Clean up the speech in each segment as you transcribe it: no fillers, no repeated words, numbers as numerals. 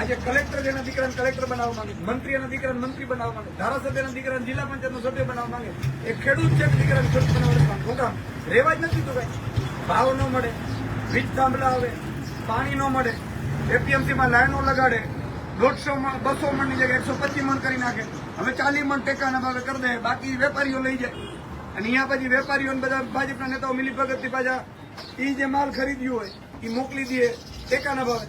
આજે કલેક્ટર જેના દીકરાને કલેક્ટર બનાવવા માંગે, મંત્રી એના દીકરાને મંત્રી બનાવવા માંગે, ધારાસભ્યના દીકરાને જિલ્લા પંચાયતનો સભ્ય બનાવવા માંગે. એ ખેડૂત છે દીકરાને ખેડૂત બનાવવા માંગે. શું કામ? રેવા જ નથી તો ભાઈ. ભાવ ન મળે, વીજ થાંભલા આવે, પાણી ન મળે, એપીએમસીમાં લાઈનો લગાડે, 150 મણ 200 મણની જગ્યાએ 125 મણ કરી નાખે. હવે 40 મણ ટેકાના ભાવે કરી દે, બાકી વેપારીઓ લઈ જાય. અને અહીંયા પછી વેપારીઓ બધા ભાજપના નેતાઓ મિલીભગતથી પાછા એ જે માલ ખરીદ્યું હોય એ મોકલી દે ટેકાના ભાવે.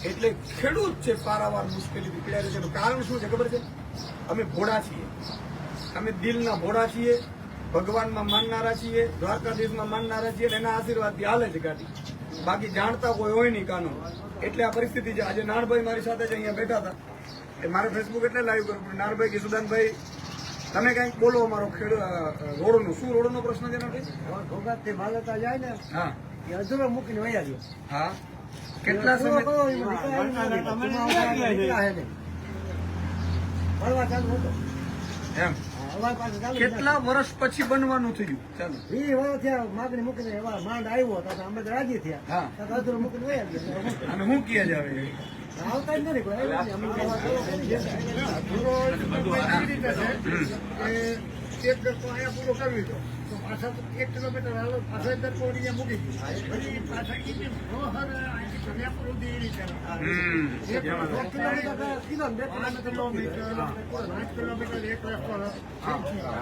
એટલે ખેડૂત છે પારાવાર મુશ્કેલીથી પીડાય છે. કારણ શું છે ખબર છે? અમે ભોળા છીએ, અમે દિલના ભોળા છીએ, ભગવાનમાં માનનારા છીએ, દ્વારકાધીશમાં માનનારા છીએ, અને એના આશીર્વાદથી હાલે છે ગાડી. બાકી જાણતા કોઈ હોય નહીં કાનૂન. એટલે આ પરિસ્થિતિ છે. આજે નારભાઈ મારી સાથે જ અહીંયા બેઠા હતા. એ મારે ફેસબુક એટલે લાઈવ કરવું પડે. નારભાઈ કે સુદાનભાઈ તમે કઈક બોલો અમારો રોડનું શું રોડનો પ્રશ્ન છે? ભોગાતથી ભાગતા જાય ને હા એ અધૂરો મૂકીને વયા ગયો. હા કેટલા સમય ભરવા ચાલુ હતો એમ અમારી પાસે ચાલુ કેટલા વર્ષ પછી બનવાનું થયું? ચાલો 20 વર્ષ થયા માગણી મૂકીને એવા માંડ આવ્યો તો અમે તો રાજી થયા. અધૂરો મૂકીને વયા ગયા. અને હું કહે છે હવે આવતા જ નથી કોઈ. એક દરકો અહીંયા પૂરો કરવી તો પાછા 1 કિલોમીટર હાલો પાછા દરકો અહીંયા મૂકી પછી પાછા કન્યાપુર સુધી એ રીતે 5 કિલોમીટર 1 રસ્તો